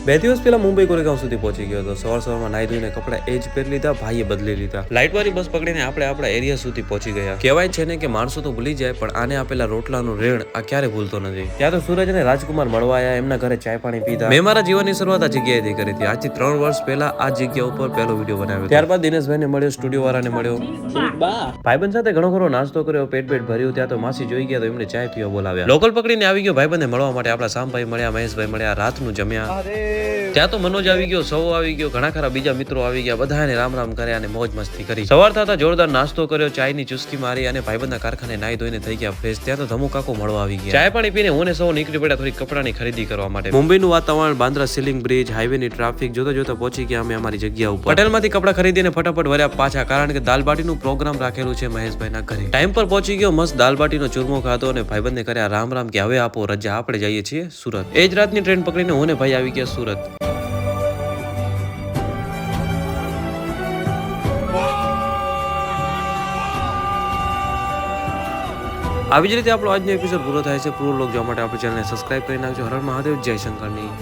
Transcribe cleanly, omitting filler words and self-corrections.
2 દિવસ પહેલા મુંબઈ કોરેગાંવ સુધી પહોંચી ગયો હતો. સવારમાં નાઈ ધોઈને કપડાં એ જ પહેરી લીધા, ભાઈએ બદલી લીધા. લાઇટ વાળી બસ પકડીને આપણે આપણા એરિયા સુધી પહોંચી ગયા. કહેવાય છે ને કે માણસો તો ભૂલી જાય પણ આને આપેલા રોટલાનું રેણ આ ક્યારે ભૂલતો નથી. ત્યાં તો સૂરજ અને રાજકુમાર મળવા આવ્યા, એમના ઘરે ચાય પાણી પીધા. મેં મારા જીવનની શરૂઆત આ જગ્યાએથી કરી હતી. આજથી 3 વર્ષ પહેલા આ જગ્યા ઉપર પહેલો વિડીયો બનાવ્યો. ત્યારબાદ દિનેશભાઈને મળ્યો, સ્ટુડિયો વાળાને મળ્યો, ભાઈબંધ સાથે ઘણો ખરો નાસ્તો કર્યો, પેટ ભર્યું. ત્યાં તો માસી જોઈ ગયા તો એમને ચાય પીવા બોલાવ્યા. લોકલ પકડીને આવી ગયો ભાઈબંધને મળવા માટે. આપણા સામભાઈ મળ્યા, મહેશભાઈ મળ્યા, રાતનું જમ્યા. ત્યાં તો મનોજ આવી ગયો, સૌ આવી ગયો, ઘણા ખરા બીજા મિત્રો આવી ગયા. બધાને રામ રામ કર્યા અને મોજ મસ્તી કરી. સવાર થતા જોરદાર નાસ્તો કર્યો, ચાયની ચુસ્કી મારી અને ભાઈબંધના કારખાને નાઈ ધોઈને થઈ ગયા ફ્રેશ. ત્યાં તો ધમુ કાકો મળવા આવી ગયા. ચાય પાણી પીને હું ને સૌ નીકળી પડ્યા થોડી કપડાની ખરીદી કરવા માટે. મુંબઈનું વાતાવરણ, બાંદ્રા સીલિંગ બ્રિજ, હાઈવેની ટ્રાફિક જોતા જોતા પહોંચી ગયા અમે અમારી જગ્યા ઉપર. પટેલમાંથી કપડા ખરીદીને ફટાફટ વર્યા પાછા, કારણ કે દાલબાટીનું પ્રોગ્રામ રાખેલું છે મહેશભાઈના ઘરે. ટાઈમ પર પહોંચી ગયો, મસ્ત દાલબાટીનો ચૂરમો ખાધો અને ભાઈબંધને કર્યા રામ રામ કે હવે આપો રજા, આપણે જઈએ છીએ સુરત. એ જ રાતની ટ્રેન પકડીને હું ને ભાઈ આવી ગયા સુરત. આવી જ રીતે આપણો આજનો એપિસોડ પૂરો થાય છે. પૂરો લોક જોવા માટે આપણી ચેનલને સબસ્ક્રાઇબ કરી નાખજો. હર હર મહાદેવ, જય શંકરની.